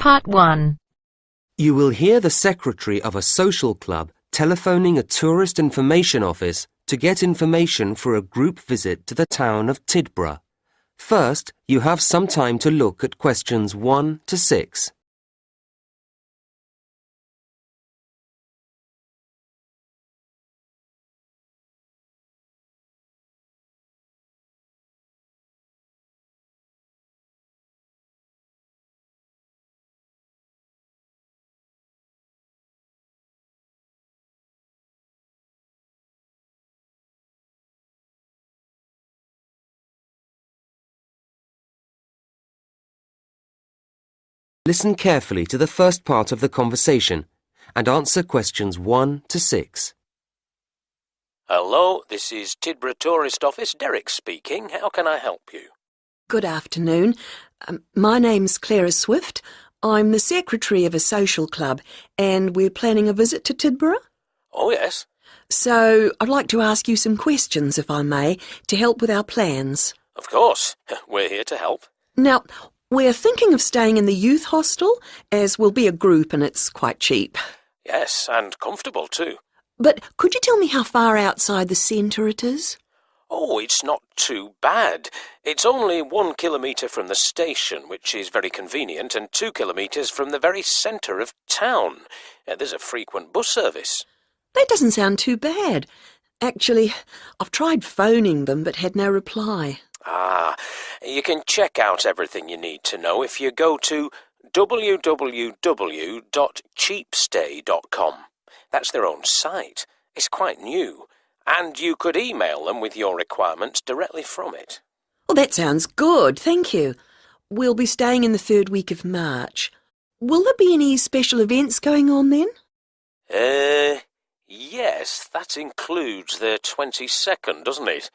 Part 1. You will hear the secretary of a social club telephoning a tourist information office to get information for a group visit to the town of Tidborough. First, you have some time to look at questions 1 to 6. Listen carefully to the first part of the conversation and answer questions 1 to 6. Hello, this is Tidborough Tourist Office, Derek speaking. How can I help you? Good afternoon. My name's Clara Swift. I'm the secretary of a social club and we're planning a visit to Tidborough. Oh, yes. So I'd like to ask you some questions, if I may, to help with our plans. Of course. We're here to help. Now, we're thinking of staying in the youth hostel, as we'll be a group and it's quite cheap. Yes, and comfortable too. But could you tell me how far outside the centre it is? Oh, it's not too bad. It's only 1 kilometre from the station, which is very convenient, and 2 kilometres from the very centre of town. There's a frequent bus service. That doesn't sound too bad. Actually, I've tried phoning them but had no reply. You can check out everything you need to know if you go to www.cheapstay.com. That's their own site. It's quite new. And you could email them with your requirements directly from it. Well, that sounds good, thank you. We'll be staying in the 3rd week of March. Will there be any special events going on then? Yes, that includes the 22nd, doesn't it?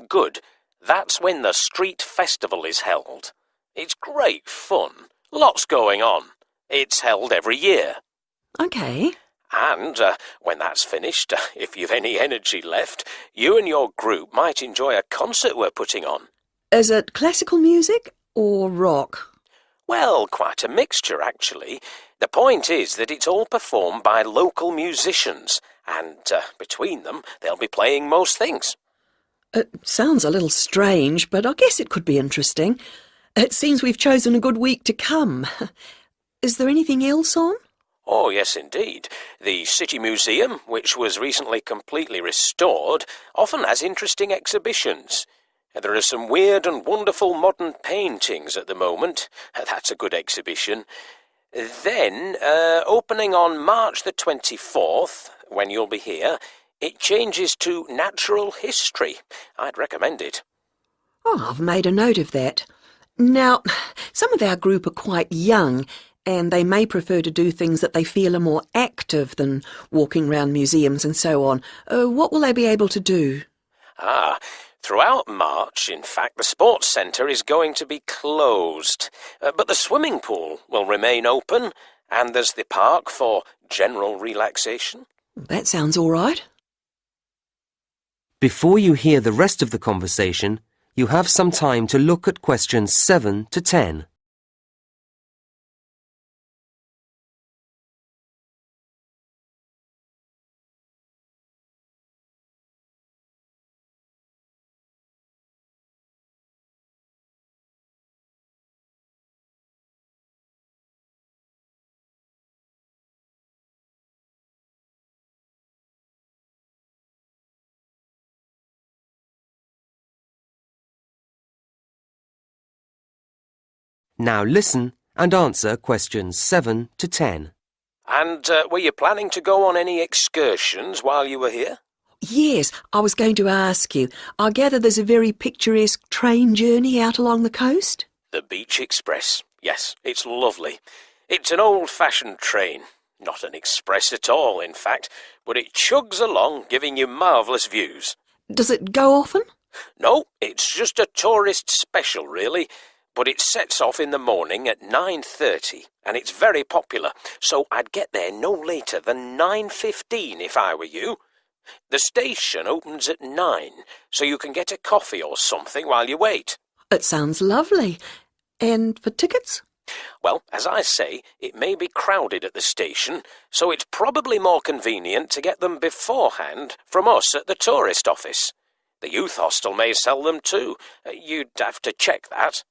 Good. That's when the street festival is held. It's great fun. Lots going on. It's held every year. OK. And when that's finished, if you've any energy left, you and your group might enjoy a concert we're putting on. Is it classical music or rock? Well, quite a mixture, actually. The point is that it's all performed by local musicians, and between them, they'll be playing most things. It sounds a little strange, but I guess it could be interesting. It seems we've chosen a good week to come. Is there anything else on? Oh, yes, indeed. The City Museum, which was recently completely restored, often has interesting exhibitions. There are some weird and wonderful modern paintings at the moment. That's a good exhibition. Then, opening on March the 24th, when you'll be here, it changes to natural history. I'd recommend it. Oh, I've made a note of that. Now, some of our group are quite young, and they may prefer to do things that they feel are more active than walking around museums and so on. What will they be able to do? Throughout March, in fact, the sports centre is going to be closed. But the swimming pool will remain open, and there's the park for general relaxation. That sounds all right. Before you hear the rest of the conversation, you have some time to look at questions 7 to 10. Now listen and answer questions 7 to 10. And were you planning to go on any excursions while you were here? Yes, I was going to ask you. I gather there's a very picturesque train journey out along the coast? The Beach Express. Yes, it's lovely. It's an old-fashioned train. Not an express at all, in fact, but it chugs along, giving you marvellous views. Does it go often? No, it's just a tourist special, really. But it sets off in the morning at 9:30, and it's very popular, so I'd get there no later than 9:15 if I were you. The station opens at 9, so you can get a coffee or something while you wait. It sounds lovely. And for tickets? Well, as I say, it may be crowded at the station, so it's probably more convenient to get them beforehand from us at the tourist office. The youth hostel may sell them too. You'd have to check that.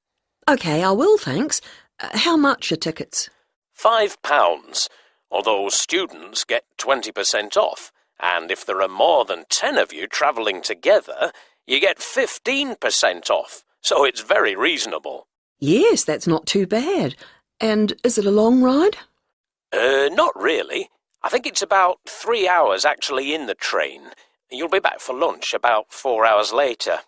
OK, I will, thanks. How much are tickets? £5, although students get 20% off, and if there are more than 10 of you travelling together, you get 15% off, so it's very reasonable. Yes, that's not too bad. And is it a long ride? Not really. I think it's about 3 hours actually in the train. You'll be back for lunch about 4 hours later.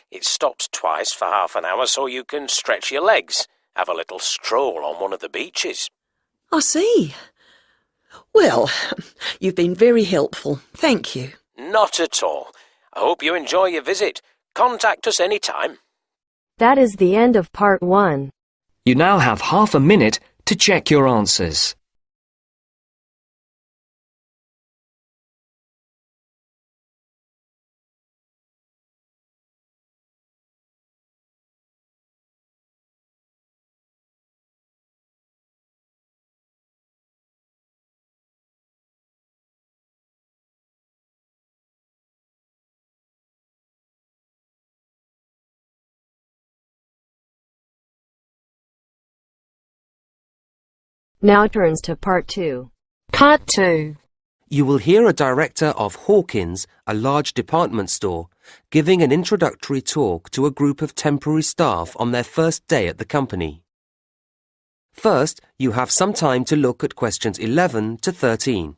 It stops twice for half an hour so you can stretch your legs, have a little stroll on one of the beaches. I see. Well, you've been very helpful. Thank you. Not at all. I hope you enjoy your visit. Contact us any time. That is the end of part 1. You now have half a minute to check your answers. Now turns to part 2. Part 2. You will hear a director of Hawkins, a large department store, giving an introductory talk to a group of temporary staff on their first day at the company. First, you have some time to look at questions 11 to 13.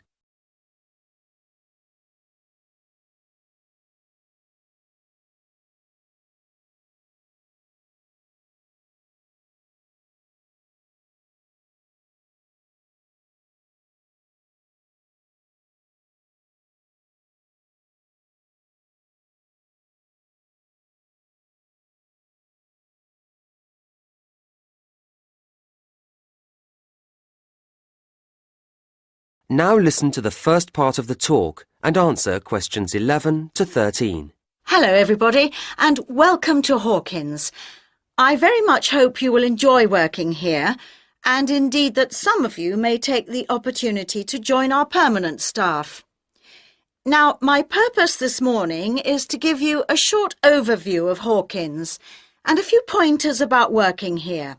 Now listen to the first part of the talk and answer questions 11 to 13. Hello everybody and welcome to Hawkins. I very much hope you will enjoy working here and indeed that some of you may take the opportunity to join our permanent staff. Now, my purpose this morning is to give you a short overview of Hawkins and a few pointers about working here.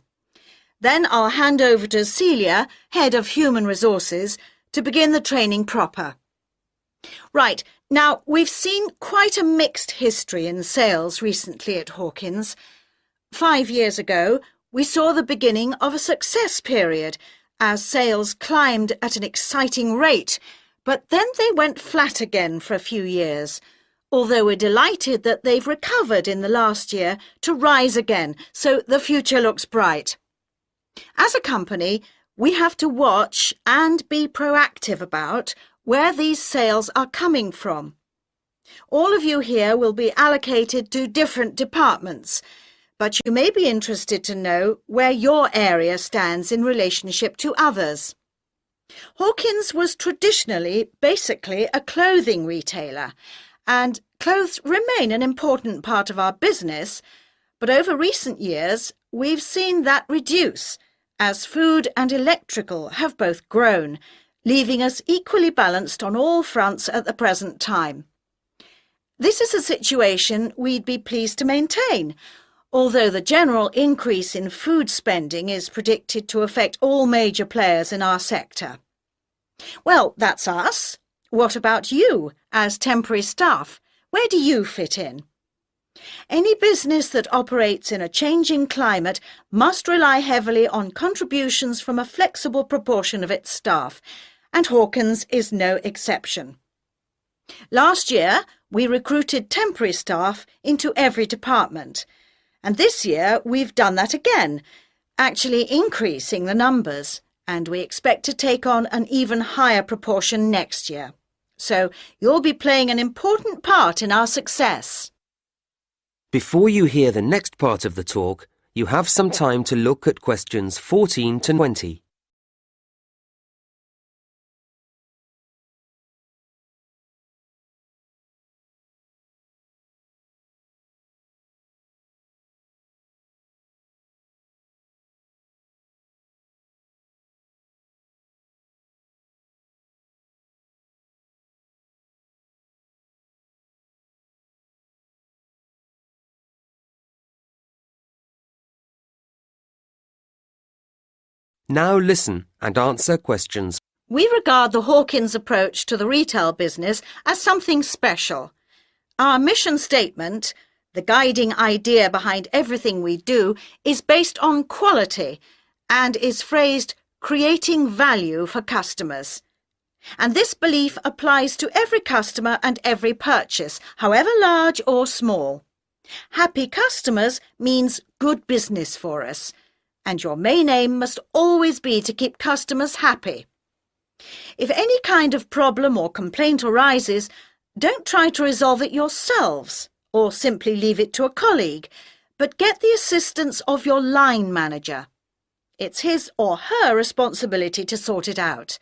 Then I'll hand over to Celia, Head of Human Resources, to begin the training proper. Right, now we've seen quite a mixed history in sales recently at Hawkins. 5 years ago, we saw the beginning of a success period as sales climbed at an exciting rate, but then they went flat again for a few years, although we're delighted that they've recovered in the last year to rise again, so the future looks bright. As a company, we have to watch and be proactive about where these sales are coming from. All of you here will be allocated to different departments, but you may be interested to know where your area stands in relationship to others. Hawkins was traditionally basically a clothing retailer, and clothes remain an important part of our business, but over recent years we've seen that reduce as food and electrical have both grown, leaving us equally balanced on all fronts at the present time. This is a situation we'd be pleased to maintain, although the general increase in food spending is predicted to affect all major players in our sector. Well, that's us. What about you, as temporary staff? Where do you fit in? Any business that operates in a changing climate must rely heavily on contributions from a flexible proportion of its staff, and Hawkins is no exception. Last year, we recruited temporary staff into every department, and this year we've done that again, actually increasing the numbers, and we expect to take on an even higher proportion next year. So you'll be playing an important part in our success. Before you hear the next part of the talk, you have some time to look at questions 14 to 20. Now listen and answer questions. We regard the Hawkins approach to the retail business as something special. Our mission statement, the guiding idea behind everything we do, is based on quality and is phrased creating value for customers. And this belief applies to every customer and every purchase, however large or small. Happy customers means good business for us, and your main aim must always be to keep customers happy. If any kind of problem or complaint arises, don't try to resolve it yourselves or simply leave it to a colleague, but get the assistance of your line manager. It's his or her responsibility to sort it out.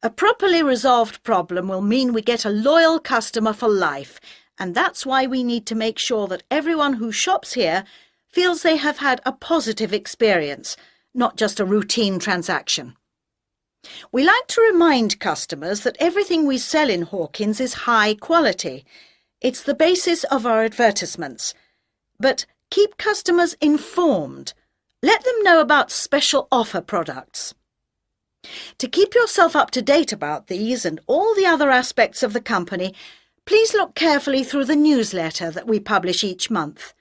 A properly resolved problem will mean we get a loyal customer for life, and that's why we need to make sure that everyone who shops here feels they have had a positive experience, not just a routine transaction. We like to remind customers that everything we sell in Hawkins is high quality. It's the basis of our advertisements. But keep customers informed. Let them know about special offer products. To keep yourself up to date about these and all the other aspects of the company, please look carefully through the newsletter that we publish each month.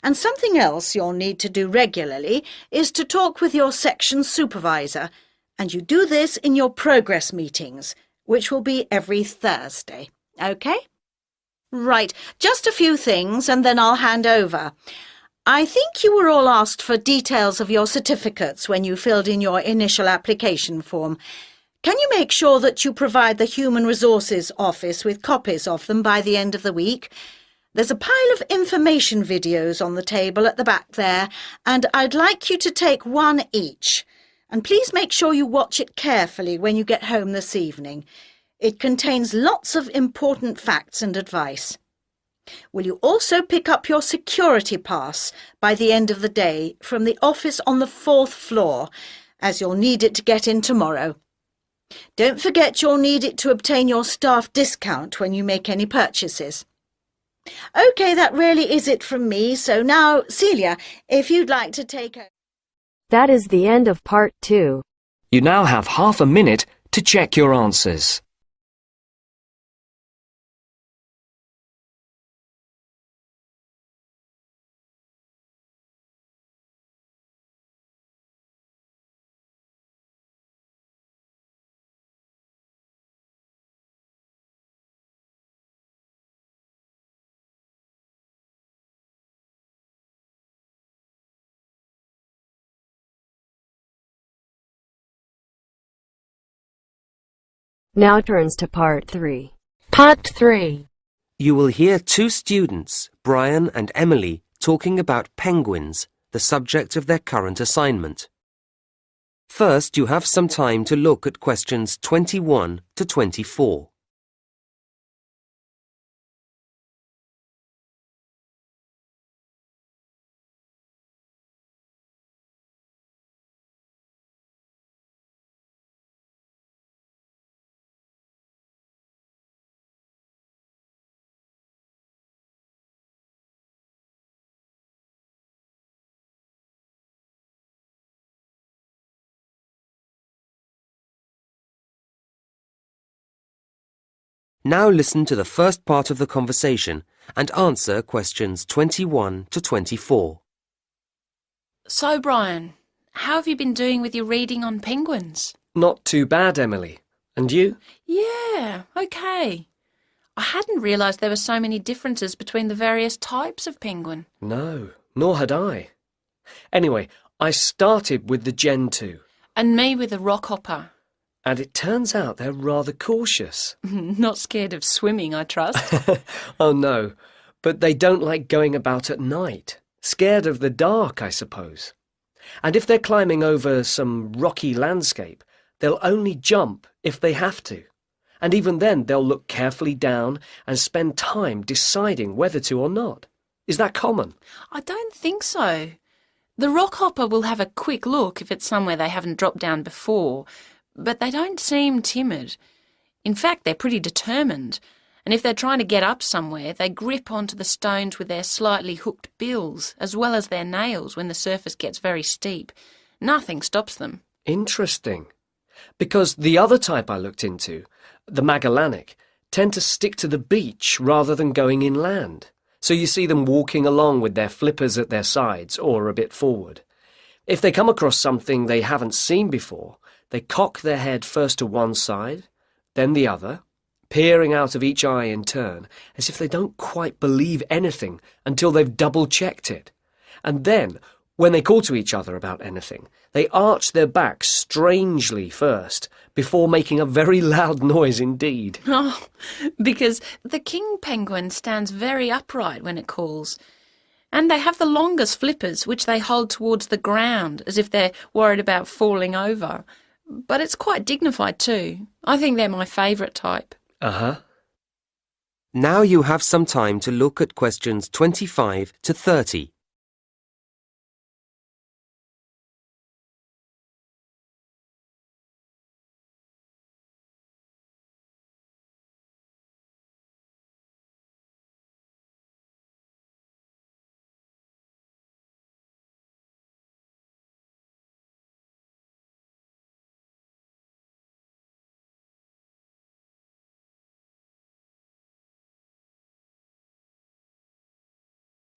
And something else you'll need to do regularly is to talk with your section supervisor, and you do this in your progress meetings, which will be every Thursday. OK? Right, just a few things and then I'll hand over. I think you were all asked for details of your certificates when you filled in your initial application form. Can you make sure that you provide the Human Resources Office with copies of them by the end of the week? There's a pile of information videos on the table at the back there, and I'd like you to take one each. And please make sure you watch it carefully when you get home this evening. It contains lots of important facts and advice. Will you also pick up your security pass by the end of the day from the office on the 4th floor, as you'll need it to get in tomorrow. Don't forget you'll need it to obtain your staff discount when you make any purchases. OK, that really is it from me, so now, Celia, if you'd like to take over. That is the end of part 2. You now have half a minute to check your answers. Now turns to part 3. Part 3. You will hear two students, Brian and Emily, talking about penguins, the subject of their current assignment. First, you have some time to look at questions 21 to 24. Now listen to the first part of the conversation and answer questions 21 to 24. So, Brian, how have you been doing with your reading on penguins? Not too bad, Emily. And you? Yeah, OK. I hadn't realised there were so many differences between the various types of penguin. No, nor had I. Anyway, I started with the Gen 2. And me with the rockhopper. And it turns out they're rather cautious. Not scared of swimming, I trust. Oh, no. But they don't like going about at night. Scared of the dark, I suppose. And if they're climbing over some rocky landscape, they'll only jump if they have to. And even then, they'll look carefully down and spend time deciding whether to or not. Is that common? I don't think so. The rockhopper will have a quick look if it's somewhere they haven't dropped down before, but they don't seem timid. In fact, they're pretty determined, and if they're trying to get up somewhere, they grip onto the stones with their slightly hooked bills, as well as their nails when the surface gets very steep. Nothing stops them. Interesting. Because the other type I looked into, the Magellanic, tend to stick to the beach rather than going inland. So you see them walking along with their flippers at their sides or a bit forward. If they come across something they haven't seen before, they cock their head first to one side, then the other, peering out of each eye in turn, as if they don't quite believe anything until they've double-checked it. And then, when they call to each other about anything, they arch their backs strangely first, before making a very loud noise indeed. Oh, because the king penguin stands very upright when it calls. And they have the longest flippers, which they hold towards the ground, as if they're worried about falling over. But it's quite dignified too. I think they're my favourite type. Uh-huh. Now you have some time to look at questions 25 to 30.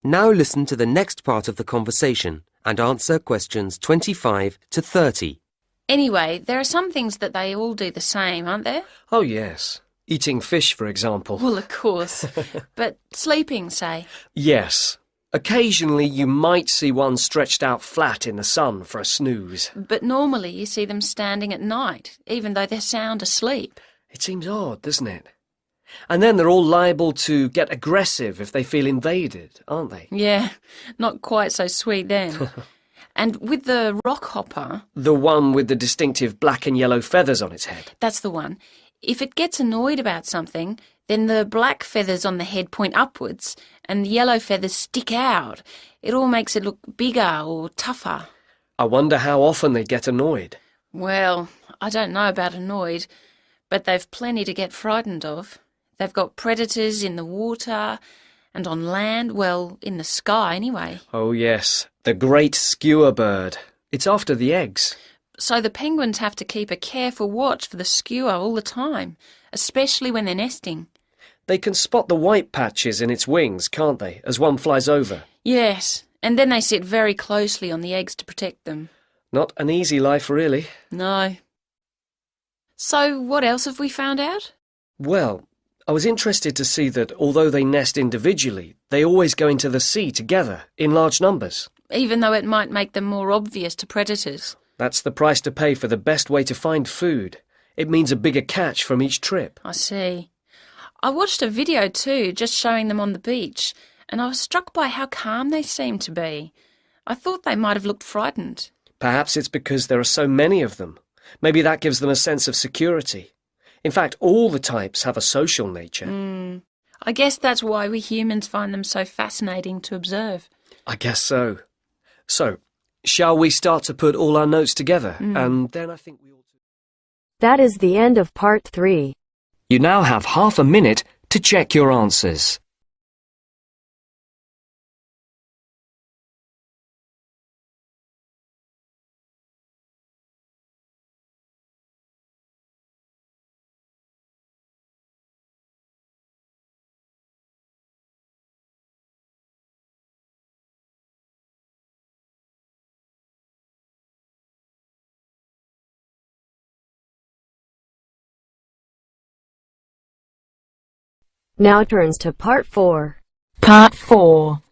Now listen to the next part of the conversation and answer questions 25 to 30. Anyway, there are some things that they all do the same, aren't there? Oh, yes. Eating fish, for example. Well, of course. But sleeping, say. Yes. Occasionally you might see one stretched out flat in the sun for a snooze. But normally you see them standing at night, even though they're sound asleep. It seems odd, doesn't it? And then they're all liable to get aggressive if they feel invaded, aren't they? Yeah, not quite so sweet then. And with the rockhopper... The one with the distinctive black and yellow feathers on its head. That's the one. If it gets annoyed about something, then the black feathers on the head point upwards and the yellow feathers stick out. It all makes it look bigger or tougher. I wonder how often they get annoyed. Well, I don't know about annoyed, but they've plenty to get frightened of. They've got predators in the water and on land, well, in the sky anyway. Oh yes, the great skewer bird. It's after the eggs. So the penguins have to keep a careful watch for the skewer all the time, especially when they're nesting. They can spot the white patches in its wings, can't they, as one flies over? Yes, and then they sit very closely on the eggs to protect them. Not an easy life, really. No. So what else have we found out? Well, I was interested to see that although they nest individually, they always go into the sea together, in large numbers. Even though it might make them more obvious to predators. That's the price to pay for the best way to find food. It means a bigger catch from each trip. I see. I watched a video too, just showing them on the beach, and I was struck by how calm they seemed to be. I thought they might have looked frightened. Perhaps it's because there are so many of them. Maybe that gives them a sense of security. In fact, all the types have a social nature. I guess that's why we humans find them so fascinating to observe. I guess so. So, shall we start to put all our notes together? And then I think we ought to... That is the end of part 3. You now have half a minute to check your answers. Now turns to part 4. Part 4.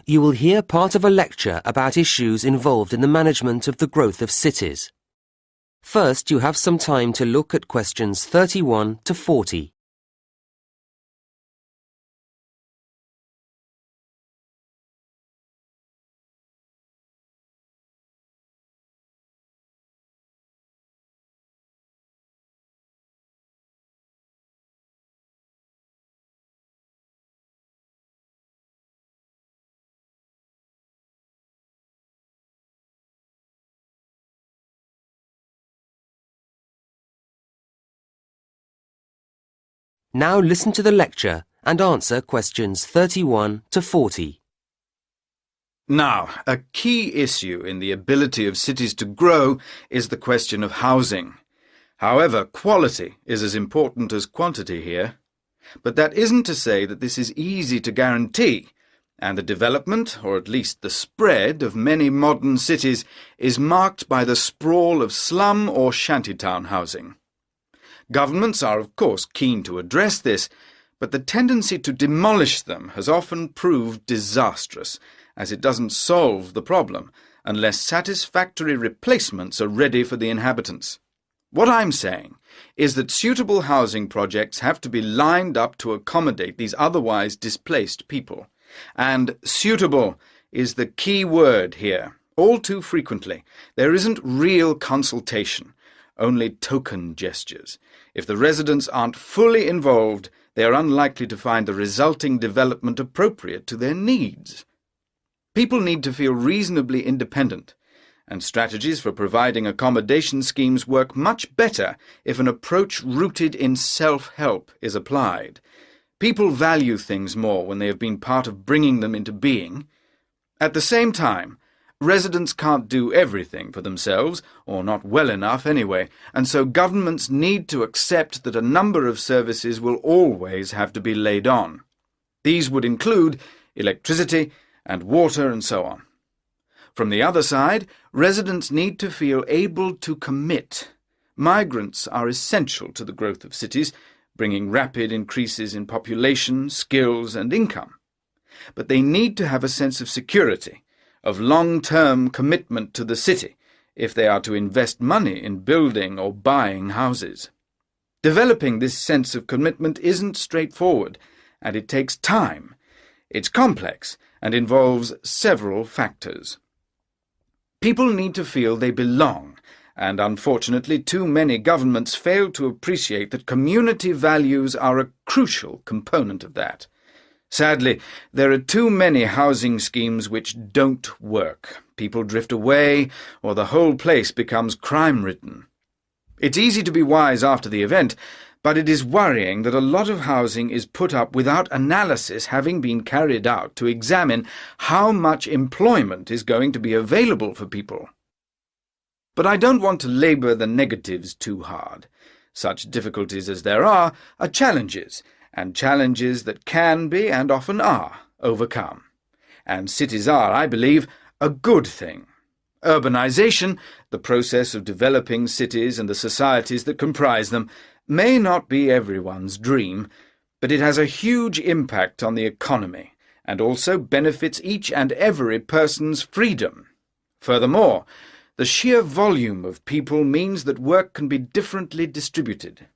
You will hear part of a lecture about issues involved in the management of the growth of cities. First, you have some time to look at questions 31 to 40. Now listen to the lecture and answer questions 31 to 40. Now, a key issue in the ability of cities to grow is the question of housing. However, quality is as important as quantity here. But that isn't to say that this is easy to guarantee, and the development, or at least the spread, of many modern cities is marked by the sprawl of slum or shantytown housing. Governments are, of course, keen to address this, but the tendency to demolish them has often proved disastrous, as it doesn't solve the problem unless satisfactory replacements are ready for the inhabitants. What I'm saying is that suitable housing projects have to be lined up to accommodate these otherwise displaced people. And suitable is the key word here. All too frequently, there isn't real consultation, only token gestures. If the residents aren't fully involved, they are unlikely to find the resulting development appropriate to their needs. People need to feel reasonably independent, and strategies for providing accommodation schemes work much better if an approach rooted in self-help is applied. People value things more when they have been part of bringing them into being. At the same time, residents can't do everything for themselves, or not well enough anyway, and so governments need to accept that a number of services will always have to be laid on. These would include electricity and water and so on. From the other side, residents need to feel able to commit. Migrants are essential to the growth of cities, bringing rapid increases in population, skills, and income. But they need to have a sense of security, of long-term commitment to the city, if they are to invest money in building or buying houses. Developing this sense of commitment isn't straightforward, and it takes time. It's complex and involves several factors. People need to feel they belong, and unfortunately too many governments fail to appreciate that community values are a crucial component of that. Sadly, there are too many housing schemes which don't work. People drift away, or the whole place becomes crime-ridden. It's easy to be wise after the event, but it is worrying that a lot of housing is put up without analysis having been carried out to examine how much employment is going to be available for people. But I don't want to labour the negatives too hard. Such difficulties as there are challenges, and challenges that can be, and often are, overcome. And cities are, I believe, a good thing. Urbanisation, the process of developing cities and the societies that comprise them, may not be everyone's dream, but it has a huge impact on the economy, and also benefits each and every person's freedom. Furthermore, the sheer volume of people means that work can be differently distributed.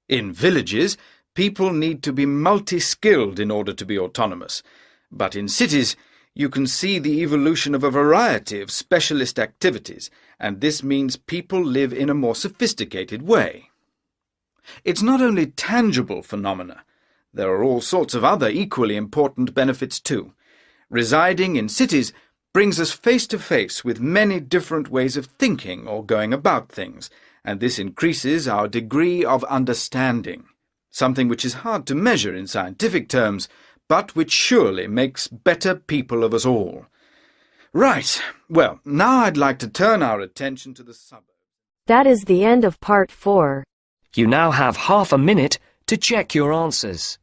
In villages, people need to be multi-skilled in order to be autonomous, but in cities, you can see the evolution of a variety of specialist activities, and this means people live in a more sophisticated way. It's not only tangible phenomena. There are all sorts of other equally important benefits too. Residing in cities brings us face to face with many different ways of thinking or going about things, and this increases our degree of understanding, something which is hard to measure in scientific terms, but which surely makes better people of us all. Right, well, now I'd like to turn our attention to the suburbs. That is the end of part 4. You now have half a minute to check your answers.